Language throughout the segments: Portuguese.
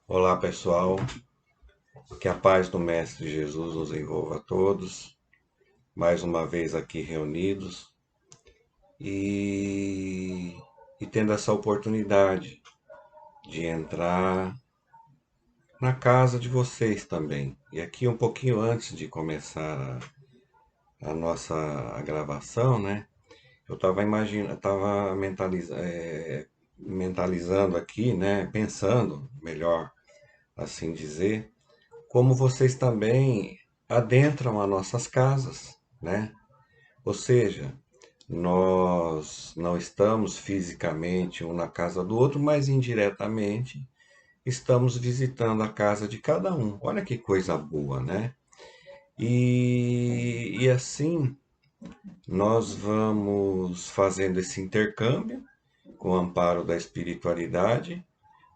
Olá pessoal, que a paz do Mestre Jesus nos envolva a todos, mais uma vez aqui reunidos e, e tendo essa oportunidade de entrar na casa de vocês também. E aqui um pouquinho antes de começar a nossa gravação, né? Eu estava imaginando, estava mentalizando aqui, né? Pensando, melhor assim dizer, como vocês também adentram as nossas casas, né? Ou seja, nós não estamos fisicamente um na casa do outro, mas indiretamente estamos visitando a casa de cada um. Olha que coisa boa, né? E assim nós vamos fazendo esse intercâmbio com o amparo da espiritualidade,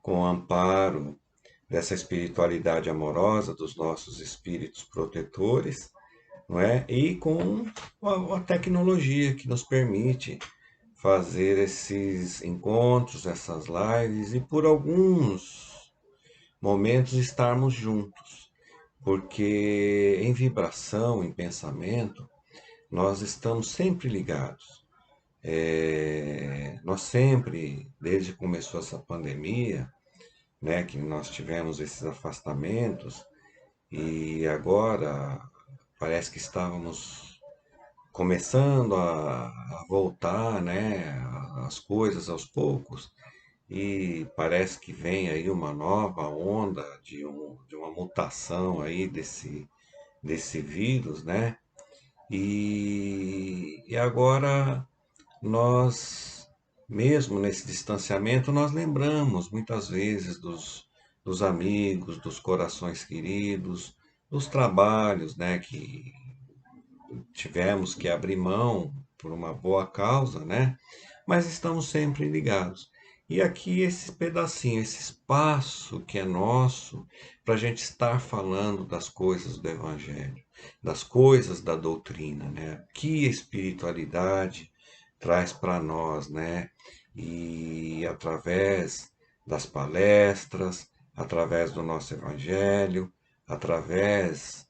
com o amparo dessa espiritualidade amorosa dos nossos espíritos protetores, não é? E com a tecnologia que nos permite fazer esses encontros, essas lives e por alguns momentos estarmos juntos, porque em vibração, em pensamento, nós estamos sempre ligados. Nós sempre, desde que começou essa pandemia, né, que nós tivemos esses afastamentos e agora parece que estávamos começando a voltar, né, as coisas aos poucos, e parece que vem aí uma nova onda de uma mutação aí desse vírus, né? E agora nós, mesmo nesse distanciamento, nós lembramos muitas vezes dos amigos, dos corações queridos, dos trabalhos, né, que tivemos que abrir mão por uma boa causa, né? Mas estamos sempre ligados. E aqui esse pedacinho, esse espaço que é nosso, para a gente estar falando das coisas do Evangelho, das coisas da doutrina, né? Que a espiritualidade traz para nós, né? E através das palestras, através do nosso Evangelho, através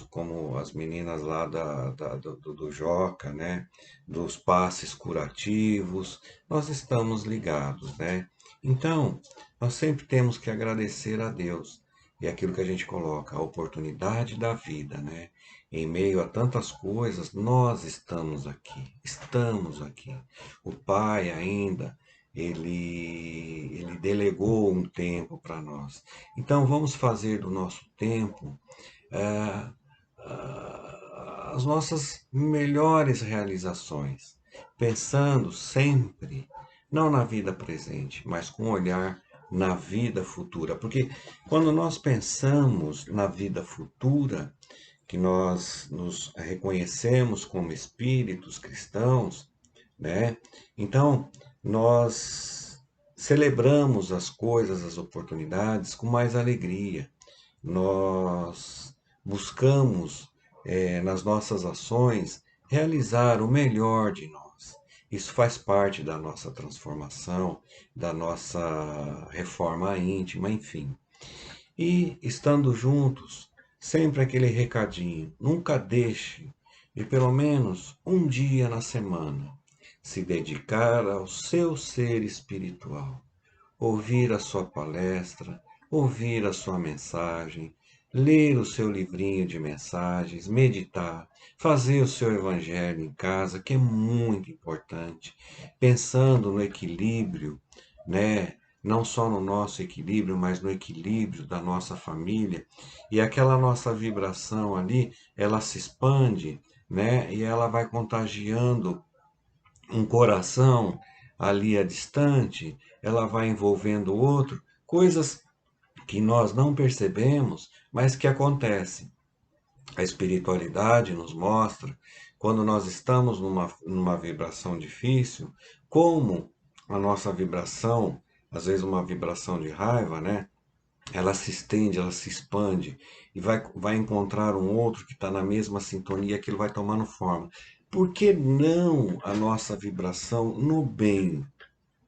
como as meninas lá do Joca, né? Dos passes curativos, nós estamos ligados, né? Então, nós sempre temos que agradecer a Deus. E aquilo que a gente coloca, a oportunidade da vida, né? Em meio a tantas coisas, nós estamos aqui, estamos aqui. O Pai ainda, ele delegou um tempo para nós. Então vamos fazer do nosso tempo é, as nossas melhores realizações, pensando sempre, não na vida presente, mas com um olhar na vida futura. Porque quando nós pensamos na vida futura, que nós nos reconhecemos como espíritos cristãos, né? Então, nós celebramos as coisas, as oportunidades com mais alegria. Nós buscamos, nas nossas ações, realizar o melhor de nós. Isso faz parte da nossa transformação, da nossa reforma íntima, enfim. E estando juntos, sempre aquele recadinho: nunca deixe de pelo menos um dia na semana se dedicar ao seu ser espiritual, ouvir a sua palestra, ouvir a sua mensagem, ler o seu livrinho de mensagens, meditar, fazer o seu evangelho em casa, que é muito importante, pensando no equilíbrio, né? Não só no nosso equilíbrio, mas no equilíbrio da nossa família. E aquela nossa vibração ali, ela se expande, né? E ela vai contagiando um coração ali a distante, ela vai envolvendo o outro, coisas que nós não percebemos, mas que acontecem. A espiritualidade nos mostra, quando nós estamos numa vibração difícil, como a nossa vibração, às vezes uma vibração de raiva, né? Ela se estende, ela se expande e vai encontrar um outro que está na mesma sintonia, aquilo vai tomando forma. Por que não a nossa vibração no bem,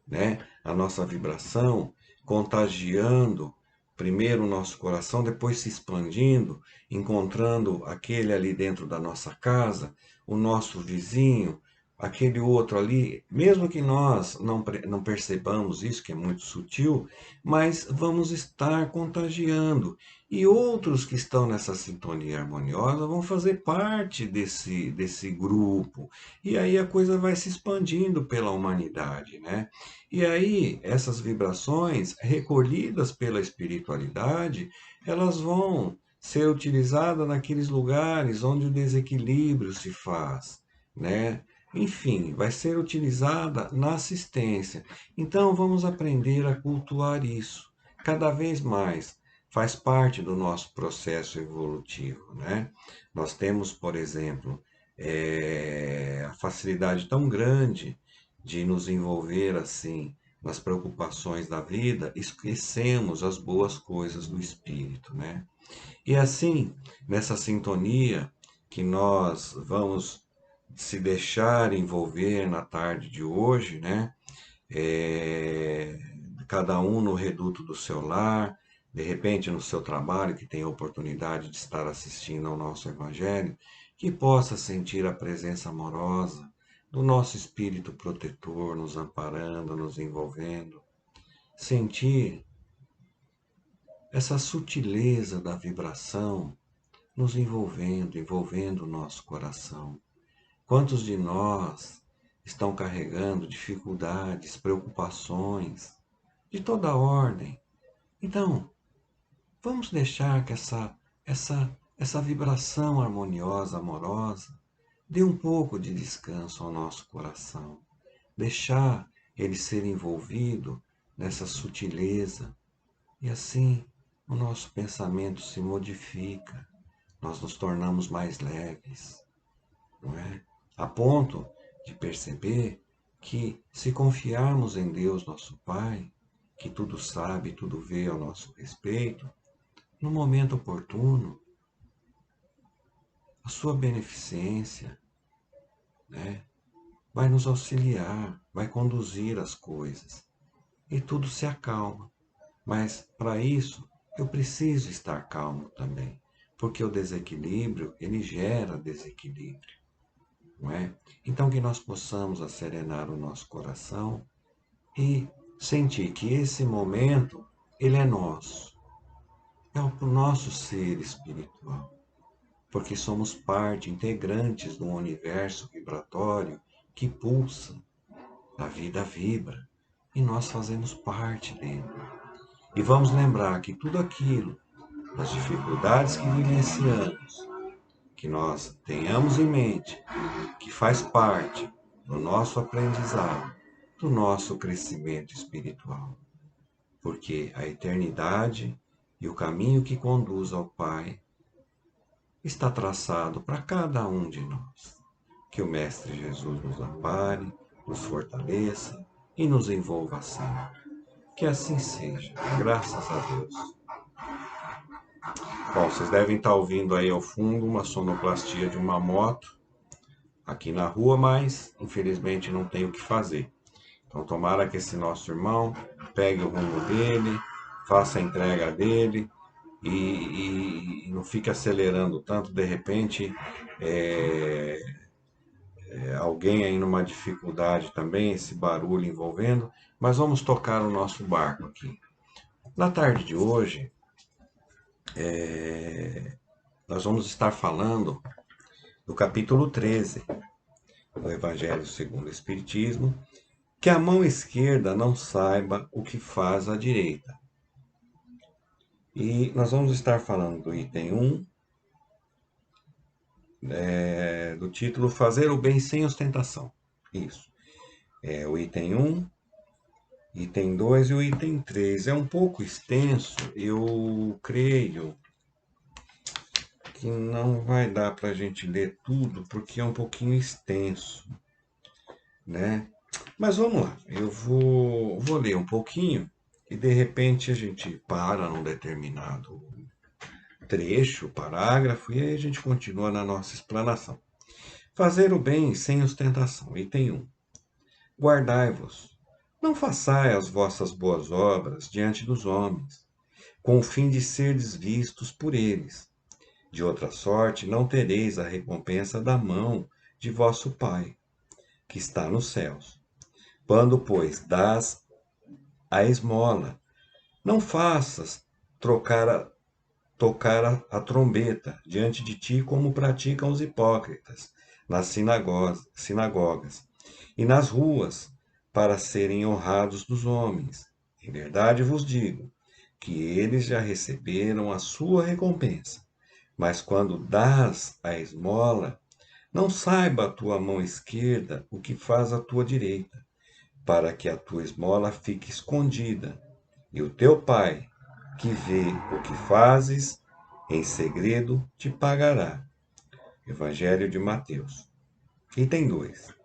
né? A nossa vibração contagiando primeiro o nosso coração, depois se expandindo, encontrando aquele ali dentro da nossa casa, o nosso vizinho, aquele outro ali, mesmo que nós não percebamos isso, que é muito sutil, mas vamos estar contagiando. E outros que estão nessa sintonia harmoniosa vão fazer parte desse grupo. E aí a coisa vai se expandindo pela humanidade, né? E aí essas vibrações recolhidas pela espiritualidade, elas vão ser utilizadas naqueles lugares onde o desequilíbrio se faz, né? Enfim, vai ser utilizada na assistência. Então vamos aprender a cultuar isso cada vez mais. Faz parte do nosso processo evolutivo, né? Nós temos, por exemplo, a facilidade tão grande de nos envolver assim nas preocupações da vida, esquecemos as boas coisas do espírito, né? E assim, nessa sintonia que nós vamos se deixar envolver na tarde de hoje, né? É, cada um no reduto do seu lar, de repente no seu trabalho, que tem a oportunidade de estar assistindo ao nosso Evangelho, que possa sentir a presença amorosa do nosso Espírito protetor nos amparando, nos envolvendo, sentir essa sutileza da vibração nos envolvendo o nosso coração. Quantos de nós estão carregando dificuldades, preocupações de toda ordem? Então, vamos deixar que essa vibração harmoniosa, amorosa, dê um pouco de descanso ao nosso coração. Deixar ele ser envolvido nessa sutileza. E assim, o nosso pensamento se modifica. Nós nos tornamos mais leves, não é? A ponto de perceber que, se confiarmos em Deus, nosso Pai, que tudo sabe, tudo vê ao nosso respeito, no momento oportuno, a sua beneficência, né, vai nos auxiliar, vai conduzir as coisas e tudo se acalma. Mas para isso, eu preciso estar calmo também, porque o desequilíbrio, ele gera desequilíbrio, não é? Então que nós possamos acerenar o nosso coração e sentir que esse momento, ele é nosso, é o nosso ser espiritual, porque somos parte, integrantes de um universo vibratório que pulsa, a vida vibra, e nós fazemos parte dele. E vamos lembrar que tudo aquilo, as dificuldades que vivenciamos, que nós tenhamos em mente, que faz parte do nosso aprendizado, do nosso crescimento espiritual. Porque a eternidade e o caminho que conduz ao Pai está traçado para cada um de nós. Que o Mestre Jesus nos ampare, nos fortaleça e nos envolva sempre. Que assim seja, graças a Deus. Bom, vocês devem estar ouvindo aí ao fundo uma sonoplastia de uma moto aqui na rua, mas infelizmente não tem o que fazer. Então tomara que esse nosso irmão pegue o rumo dele, faça a entrega dele e não fique acelerando tanto, de repente alguém aí numa dificuldade também, esse barulho envolvendo, mas vamos tocar o nosso barco aqui. Na tarde de hoje, nós vamos estar falando do capítulo 13 do Evangelho segundo o Espiritismo, que a mão esquerda não saiba o que faz a direita. E nós vamos estar falando do item 1, do título Fazer o Bem Sem Ostentação. Isso. É o item 1, item 2 e o item 3. É um pouco extenso, eu creio que não vai dar para a gente ler tudo, porque é um pouquinho extenso, né? Mas vamos lá, eu vou ler um pouquinho e de repente a gente para num determinado trecho, parágrafo, e aí a gente continua na nossa explanação. Fazer o bem sem ostentação. Item 1. Guardai-vos Não façais as vossas boas obras diante dos homens, com o fim de serdes vistos por eles. De outra sorte, não tereis a recompensa da mão de vosso Pai, que está nos céus. Quando, pois, dás a esmola, não faças tocar a trombeta diante de ti, como praticam os hipócritas nas sinagogas e nas ruas, para serem honrados dos homens. Em verdade vos digo que eles já receberam a sua recompensa. Mas quando dás a esmola, não saiba a tua mão esquerda o que faz a tua direita, para que a tua esmola fique escondida, e o teu pai, que vê o que fazes em segredo, te pagará. Evangelho de Mateus. Item 2.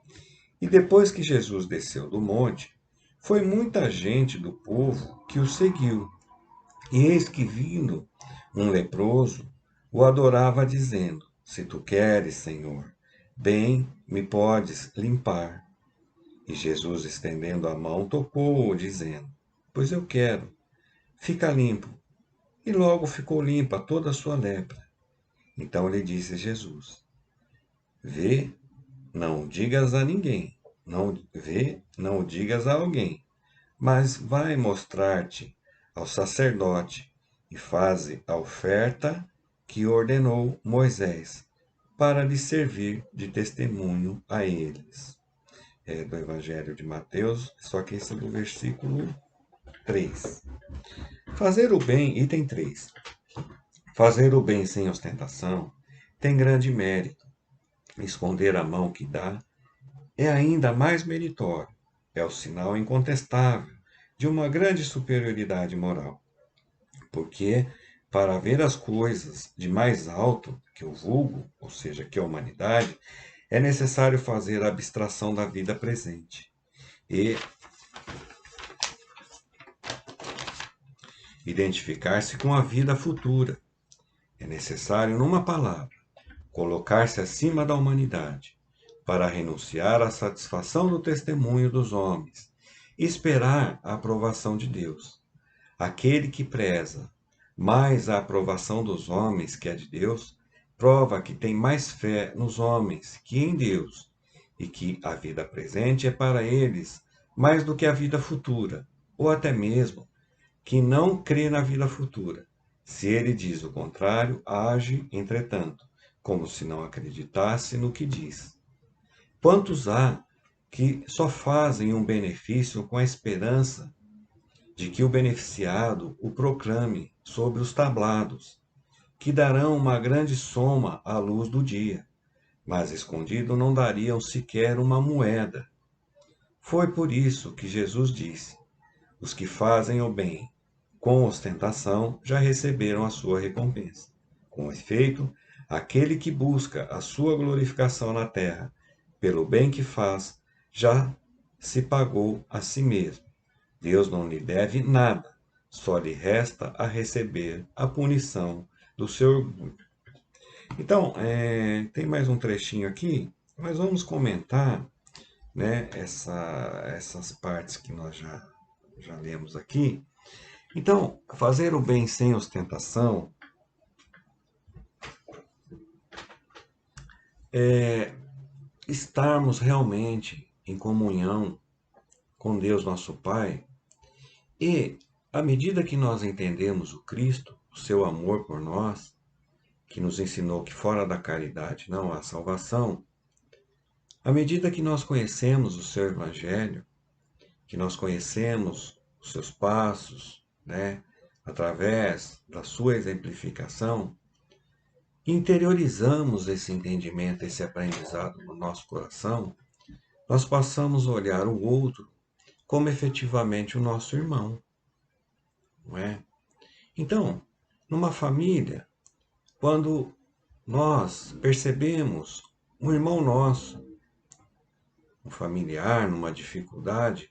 E depois que Jesus desceu do monte, foi muita gente do povo que o seguiu. E eis que, vindo um leproso, o adorava, dizendo: Se tu queres, Senhor, bem me podes limpar. E Jesus, estendendo a mão, tocou-o, dizendo: Pois eu quero, fica limpo. E logo ficou limpa toda a sua lepra. Então lhe disse Jesus: Vê, não digas a ninguém, não o digas a alguém, mas vai mostrar-te ao sacerdote e faze a oferta que ordenou Moisés, para lhe servir de testemunho a eles. É do Evangelho de Mateus, só que esse é do versículo 3. Fazer o bem, item 3. Fazer o bem sem ostentação tem grande mérito. Esconder a mão que dá é ainda mais meritório. É o sinal incontestável de uma grande superioridade moral. Porque, para ver as coisas de mais alto que o vulgo, ou seja, que a humanidade, é necessário fazer a abstração da vida presente e identificar-se com a vida futura. É necessário, numa palavra, colocar-se acima da humanidade, para renunciar à satisfação do testemunho dos homens e esperar a aprovação de Deus. Aquele que preza mais a aprovação dos homens que a de Deus, prova que tem mais fé nos homens que em Deus, e que a vida presente é para eles mais do que a vida futura, ou até mesmo que não crê na vida futura. Se ele diz o contrário, age, entretanto, como se não acreditasse no que diz. Quantos há que só fazem um benefício com a esperança de que o beneficiado o proclame sobre os tablados, que darão uma grande soma à luz do dia, mas escondido não dariam sequer uma moeda. Foi por isso que Jesus disse: os que fazem o bem com ostentação já receberam a sua recompensa. Com efeito, aquele que busca a sua glorificação na terra pelo bem que faz, já se pagou a si mesmo. Deus não lhe deve nada, só lhe resta a receber a punição do seu orgulho. Então, tem mais um trechinho aqui, mas vamos comentar, né, essas partes que nós já lemos aqui. Então, fazer o bem sem ostentação é estarmos realmente em comunhão com Deus nosso Pai e, à medida que nós entendemos o Cristo, o seu amor por nós, que nos ensinou que fora da caridade não há salvação, à medida que nós conhecemos o seu Evangelho, que nós conhecemos os seus passos, né, através da sua exemplificação, interiorizamos esse entendimento, esse aprendizado no nosso coração, nós passamos a olhar o outro como efetivamente o nosso irmão, não é? Então, numa família, quando nós percebemos um irmão nosso, um familiar numa dificuldade,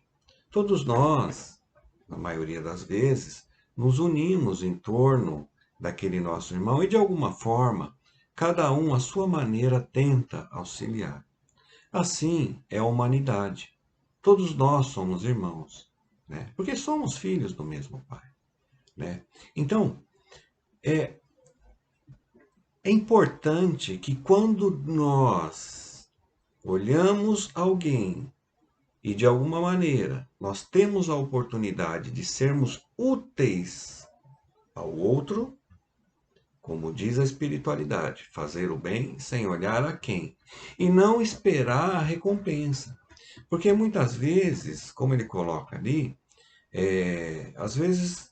todos nós, na maioria das vezes, nos unimos em torno daquele nosso irmão e, de alguma forma, cada um, à sua maneira, tenta auxiliar. Assim é a humanidade. Todos nós somos irmãos, né? Porque somos filhos do mesmo Pai, né? Então, é, é importante que quando nós olhamos alguém e de alguma maneira nós temos a oportunidade de sermos úteis ao outro, como diz a espiritualidade, fazer o bem sem olhar a quem, e não esperar a recompensa. Porque muitas vezes, como ele coloca ali, às vezes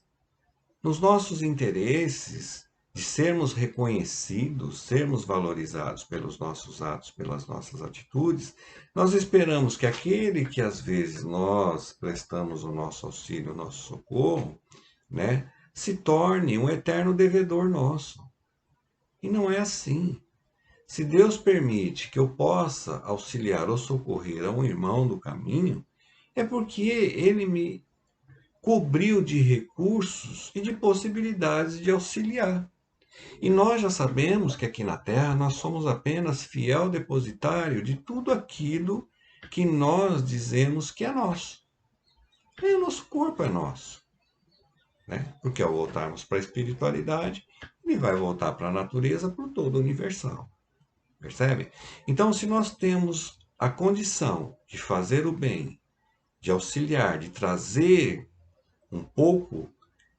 nos nossos interesses de sermos reconhecidos, sermos valorizados pelos nossos atos, pelas nossas atitudes, nós esperamos que aquele que às vezes nós prestamos o nosso auxílio, o nosso socorro, né, se torne um eterno devedor nosso. E não é assim. Se Deus permite que eu possa auxiliar ou socorrer a um irmão do caminho, é porque ele me cobriu de recursos e de possibilidades de auxiliar. E nós já sabemos que aqui na Terra nós somos apenas fiel depositário de tudo aquilo que nós dizemos que é nosso. E o nosso corpo é nosso, né? Porque ao voltarmos para a espiritualidade, ele vai voltar para a natureza por todo universal. Percebe? Então, se nós temos a condição de fazer o bem, de auxiliar, de trazer um pouco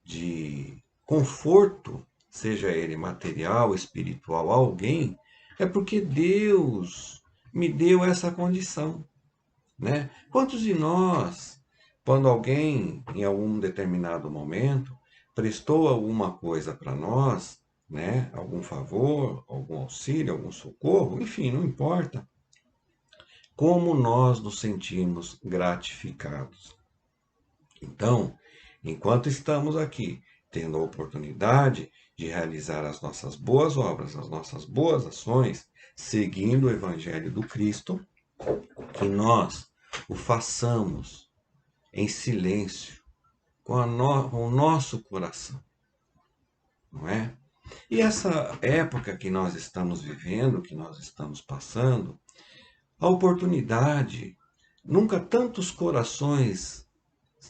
de conforto, seja ele material, espiritual, a alguém, é porque Deus me deu essa condição, né? Quantos de nós, quando alguém, em algum determinado momento, prestou alguma coisa para nós, né? Algum favor, algum auxílio, algum socorro, enfim, não importa, como nós nos sentimos gratificados. Então, enquanto estamos aqui tendo a oportunidade de realizar as nossas boas obras, as nossas boas ações, seguindo o Evangelho do Cristo, que nós o façamos em silêncio, com o nosso coração, não é? E essa época que nós estamos vivendo, que nós estamos passando, a oportunidade, nunca tantos corações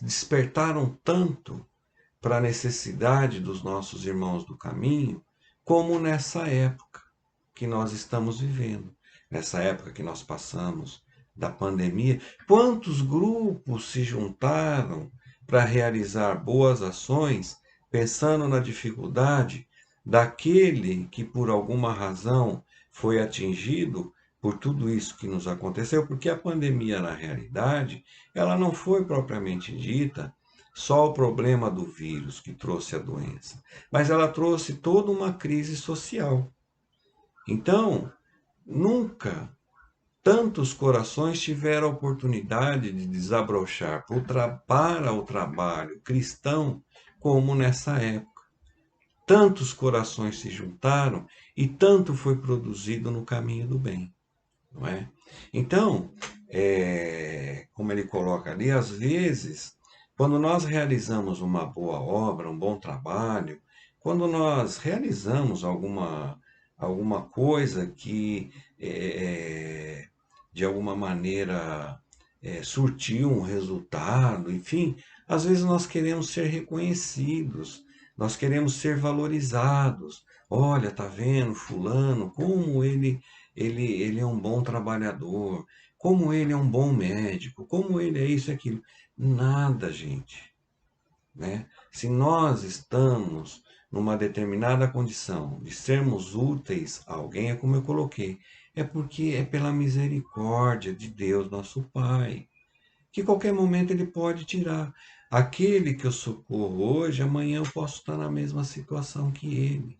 despertaram tanto para a necessidade dos nossos irmãos do caminho, como nessa época que nós estamos vivendo, nessa época que nós passamos da pandemia. Quantos grupos se juntaram para realizar boas ações, pensando na dificuldade daquele que por alguma razão foi atingido por tudo isso que nos aconteceu, porque a pandemia, na realidade, ela não foi propriamente dita só o problema do vírus que trouxe a doença, mas ela trouxe toda uma crise social. Então, nunca tantos corações tiveram a oportunidade de desabrochar para o trabalho cristão como nessa época. Tantos corações se juntaram e tanto foi produzido no caminho do bem, não é? Então, como ele coloca ali, às vezes, quando nós realizamos uma boa obra, um bom trabalho, quando nós realizamos alguma coisa que, de alguma maneira, surtiu um resultado, enfim, às vezes nós queremos ser reconhecidos, nós queremos ser valorizados. Olha, tá vendo, fulano, como ele é um bom trabalhador, como ele é um bom médico, como ele é isso e aquilo. Nada, gente, né? Se nós estamos numa determinada condição de sermos úteis a alguém, é como eu coloquei, é porque é pela misericórdia de Deus, nosso Pai, que qualquer momento ele pode tirar. Aquele que eu socorro hoje, amanhã eu posso estar na mesma situação que ele.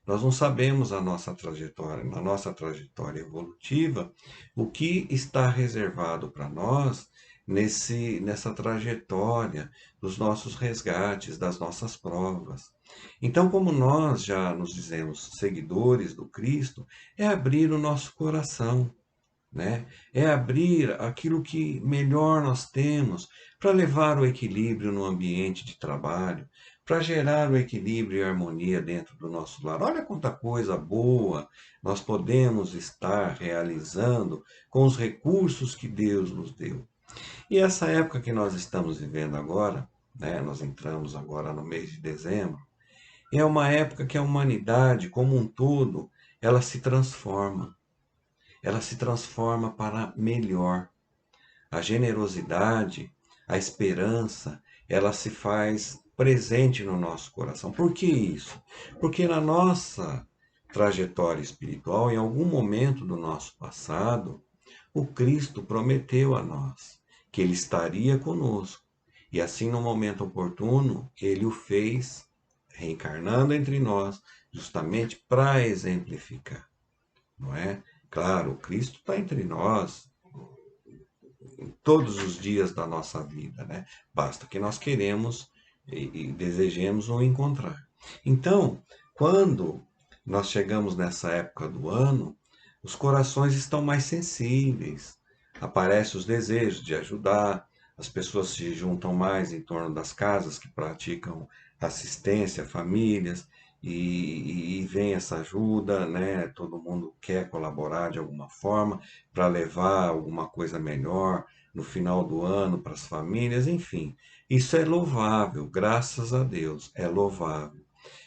Nós não sabemos a nossa trajetória, na nossa trajetória evolutiva, o que está reservado para nós nessa trajetória dos nossos resgates, das nossas provas. Então, como nós já nos dizemos seguidores do Cristo, é abrir o nosso coração, né? É abrir aquilo que melhor nós temos para levar o equilíbrio no ambiente de trabalho, para gerar o equilíbrio e harmonia dentro do nosso lar. Olha quanta coisa boa nós podemos estar realizando com os recursos que Deus nos deu. E essa época que nós estamos vivendo agora, né, nós entramos agora no mês de dezembro, é uma época que a humanidade, como um todo, ela se transforma. Ela se transforma para melhor. A generosidade, a esperança, ela se faz presente no nosso coração. Por que isso? Porque na nossa trajetória espiritual, em algum momento do nosso passado, o Cristo prometeu a nós que ele estaria conosco. E assim, no momento oportuno, ele o fez reencarnando entre nós, justamente para exemplificar, não é? Claro, o Cristo está entre nós todos os dias da nossa vida, né? Basta que nós queremos e desejemos o encontrar. Então, quando nós chegamos nessa época do ano, os corações estão mais sensíveis, aparecem os desejos de ajudar, as pessoas se juntam mais em torno das casas que praticam assistência a famílias e vem essa ajuda, né? Todo mundo quer colaborar de alguma forma para levar alguma coisa melhor no final do ano para as famílias, enfim. Isso é louvável, graças a Deus, é louvável.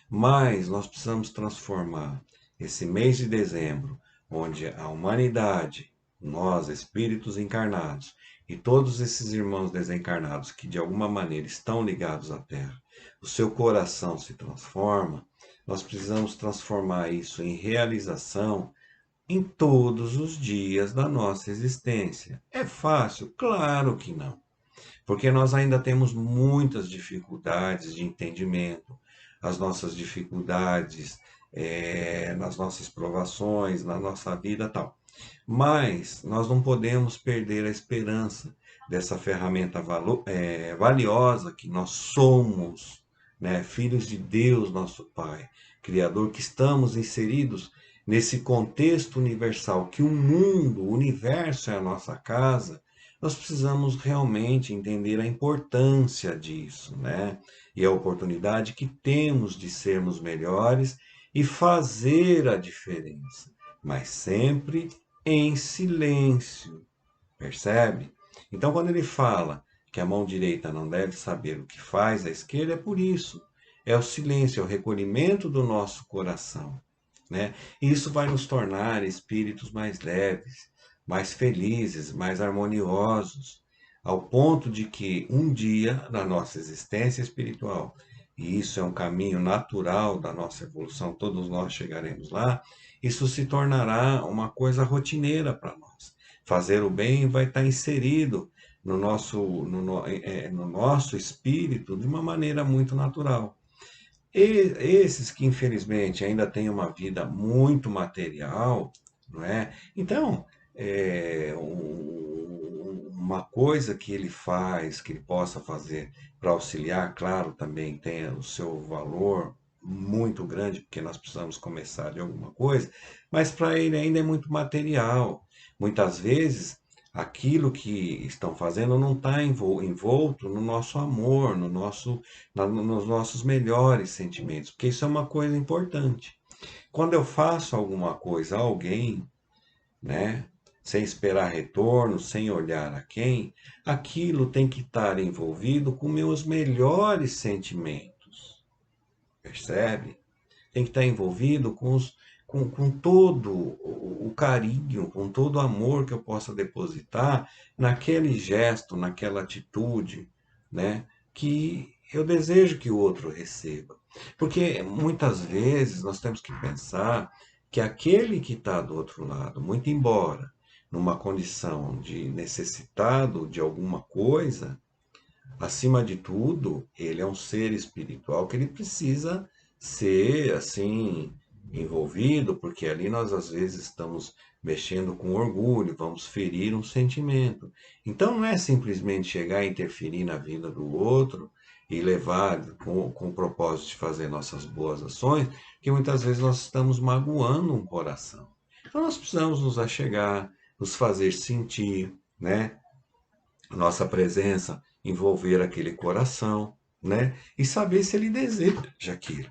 Mas nós precisamos transformar esse mês de dezembro, onde a humanidade, nós, espíritos encarnados, e todos esses irmãos desencarnados que de alguma maneira estão ligados à Terra, o seu coração se transforma, nós precisamos transformar isso em realização em todos os dias da nossa existência. É fácil? Claro que não, porque nós ainda temos muitas dificuldades de entendimento, as nossas dificuldades nas nossas provações, na nossa vida tal. Mas nós não podemos perder a esperança dessa ferramenta valiosa que nós somos, né? Filhos de Deus, nosso Pai, Criador, que estamos inseridos nesse contexto universal, que o mundo, o universo é a nossa casa. Nós precisamos realmente entender a importância disso, né? E a oportunidade que temos de sermos melhores e fazer a diferença, mas sempre em silêncio, percebe? Então, quando ele fala que a mão direita não deve saber o que faz a esquerda, é por isso. É o silêncio, é o recolhimento do nosso coração, né? E isso vai nos tornar espíritos mais leves, mais felizes, mais harmoniosos, ao ponto de que um dia na nossa existência espiritual, e isso é um caminho natural da nossa evolução, todos nós chegaremos lá, isso se tornará uma coisa rotineira para nós. Fazer o bem vai estar inserido no nosso espírito de uma maneira muito natural. E esses que infelizmente ainda têm uma vida muito material, não é? Então, uma coisa que ele faz, que ele possa fazer para auxiliar, claro, também tem o seu valor muito grande, porque nós precisamos começar de alguma coisa, mas para ele ainda é muito material. Muitas vezes aquilo que estão fazendo não está envolto no nosso amor, nos nossos melhores sentimentos, porque isso é uma coisa importante. Quando eu faço alguma coisa a alguém, né, sem esperar retorno, sem olhar a quem, aquilo tem que estar envolvido com meus melhores sentimentos, percebe? Tem que estar envolvido com todo o carinho, com todo o amor que eu possa depositar naquele gesto, naquela atitude, né? Que eu desejo que o outro receba. Porque muitas vezes nós temos que pensar que aquele que está do outro lado, muito embora numa condição de necessitado de alguma coisa, acima de tudo, ele é um ser espiritual que ele precisa ser assim envolvido, porque ali nós às vezes estamos mexendo com orgulho, vamos ferir um sentimento. Então não é simplesmente chegar e interferir na vida do outro e levar com o propósito de fazer nossas boas ações, que muitas vezes nós estamos magoando um coração. Então nós precisamos nos achegar, nos fazer sentir, né? Nossa presença envolver aquele coração, né? E saber se ele deseja aquilo,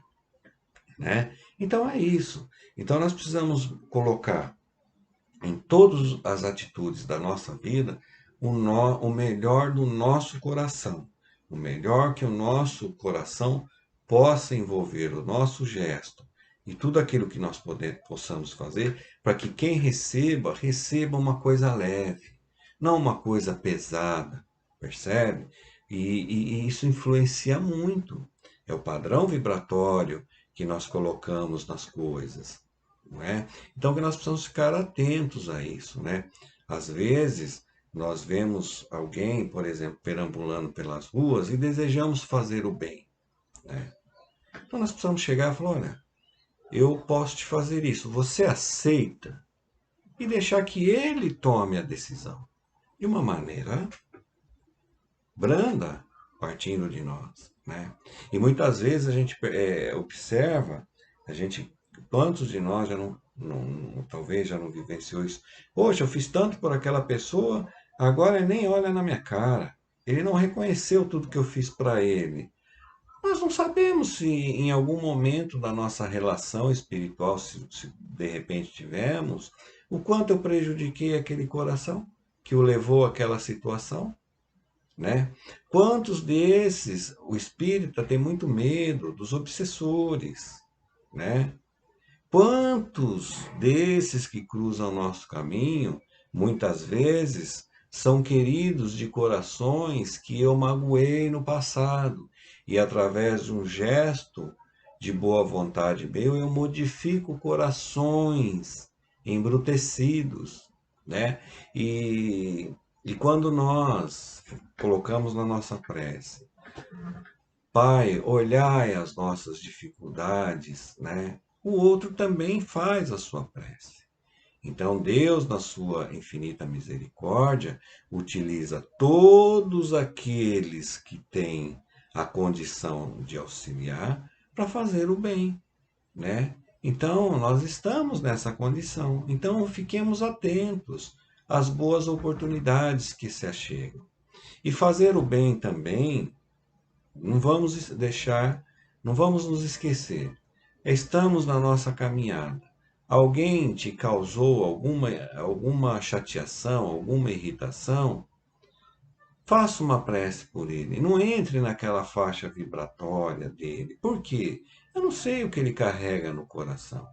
né? Então é isso. Então nós precisamos colocar em todas as atitudes da nossa vida o melhor do nosso coração, o melhor que o nosso coração possa envolver, o nosso gesto e tudo aquilo que nós possamos fazer para que quem receba, receba uma coisa leve, não uma coisa pesada, percebe? E isso influencia muito. É o padrão vibratório que nós colocamos nas coisas, não é? Então que nós precisamos ficar atentos a isso, né? Às vezes nós vemos alguém, por exemplo, perambulando pelas ruas e desejamos fazer o bem, né? Então nós precisamos chegar e falar, olha, eu posso te fazer isso, você aceita? E deixar que ele tome a decisão. De uma maneira branda, partindo de nós, né? E muitas vezes a gente observa, quantos de nós já talvez já não vivenciou isso? Poxa, eu fiz tanto por aquela pessoa, agora ele nem olha na minha cara. Ele não reconheceu tudo que eu fiz para ele. Nós não sabemos se em algum momento da nossa relação espiritual, se de repente tivemos, o quanto eu prejudiquei aquele coração que o levou àquela situação, né? Quantos desses o espírita tem muito medo dos obsessores, né? Quantos desses que cruzam o nosso caminho, muitas vezes, são queridos de corações que eu magoei no passado, e através de um gesto de boa vontade meu, eu modifico corações embrutecidos, né? E, e quando nós colocamos na nossa prece, Pai, olhai as nossas dificuldades, né? O outro também faz a sua prece. Então, Deus, na sua infinita misericórdia, utiliza todos aqueles que têm a condição de auxiliar para fazer o bem, né? Então, nós estamos nessa condição. Então, fiquemos atentos às boas oportunidades que se achegam. E fazer o bem também não vamos deixar, não vamos nos esquecer. Estamos na nossa caminhada. Alguém te causou alguma chateação, alguma irritação? Faça uma prece por ele. Não entre naquela faixa vibratória dele. Por quê? Eu não sei o que ele carrega no coração.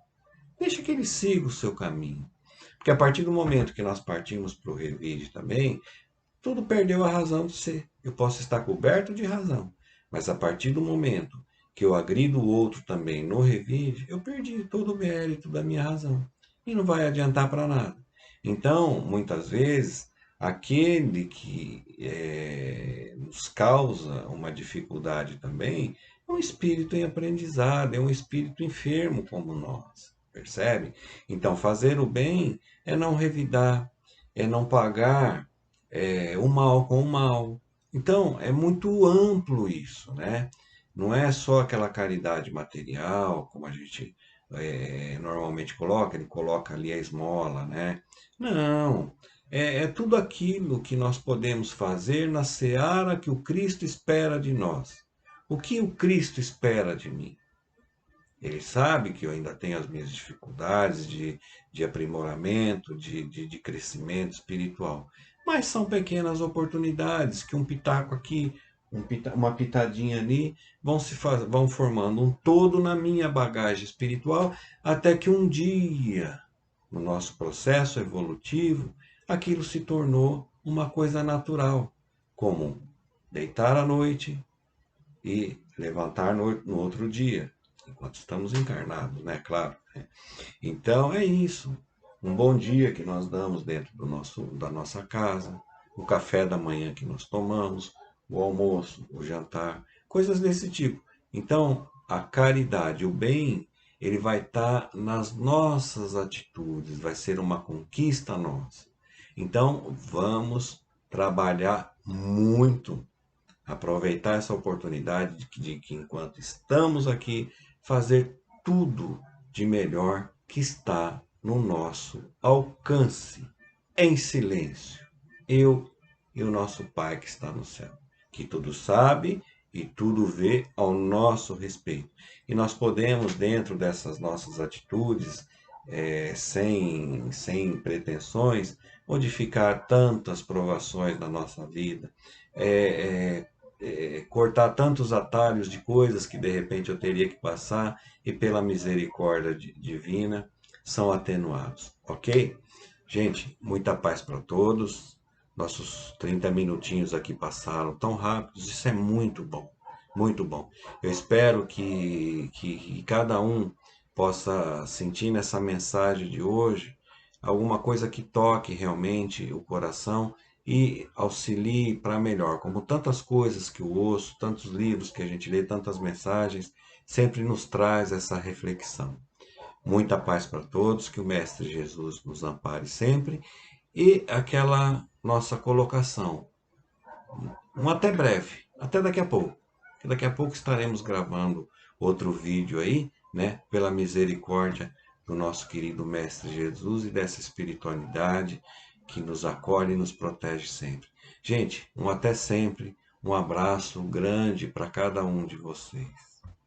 Deixa que ele siga o seu caminho. Porque a partir do momento que nós partimos para o revide também, tudo perdeu a razão de ser. Eu posso estar coberto de razão, mas a partir do momento que eu agrido o outro também no revide, eu perdi todo o mérito da minha razão. E não vai adiantar para nada. Então, muitas vezes, aquele que nos causa uma dificuldade também é um espírito em aprendizado, é um espírito enfermo como nós. Percebe? Então, fazer o bem é não revidar, é não pagar o mal com o mal. Então, é muito amplo isso, né? Não é só aquela caridade material, como a gente normalmente coloca, ele coloca ali a esmola, né? Não, é tudo aquilo que nós podemos fazer na seara que o Cristo espera de nós. O que o Cristo espera de mim? Ele sabe que eu ainda tenho as minhas dificuldades de aprimoramento, de crescimento espiritual. Mas são pequenas oportunidades que um pitaco aqui, uma pitadinha ali, vão formando um todo na minha bagagem espiritual, até que um dia, no nosso processo evolutivo, aquilo se tornou uma coisa natural, como deitar à noite e levantar no outro dia, enquanto estamos encarnados, né? Claro, né? Então é isso. Um bom dia que nós damos dentro da nossa casa, o café da manhã que nós tomamos, o almoço, o jantar, coisas desse tipo. Então, a caridade, o bem, ele vai estar nas nossas atitudes, vai ser uma conquista nossa. Então, vamos trabalhar muito, aproveitar essa oportunidade de que enquanto estamos aqui, fazer tudo de melhor que está no nosso alcance, em silêncio. Eu e o nosso Pai que está no céu, que tudo sabe e tudo vê ao nosso respeito. E nós podemos, dentro dessas nossas atitudes, sem pretensões, modificar tantas provações na nossa vida, cortar tantos atalhos de coisas que de repente eu teria que passar e pela misericórdia divina são atenuados, ok? Gente, muita paz para todos. Nossos 30 minutinhos aqui passaram tão rápidos, isso é muito bom, muito bom. Eu espero que cada um possa sentir nessa mensagem de hoje alguma coisa que toque realmente o coração e auxilie para melhor. Como tantas coisas que eu ouço, tantos livros que a gente lê, tantas mensagens, sempre nos traz essa reflexão. Muita paz para todos, que o Mestre Jesus nos ampare sempre. E aquela nossa colocação. Um até breve, até daqui a pouco. Porque daqui a pouco estaremos gravando outro vídeo aí, né? Pela misericórdia do nosso querido Mestre Jesus e dessa espiritualidade que nos acolhe e nos protege sempre. Gente, um até sempre, um abraço grande para cada um de vocês.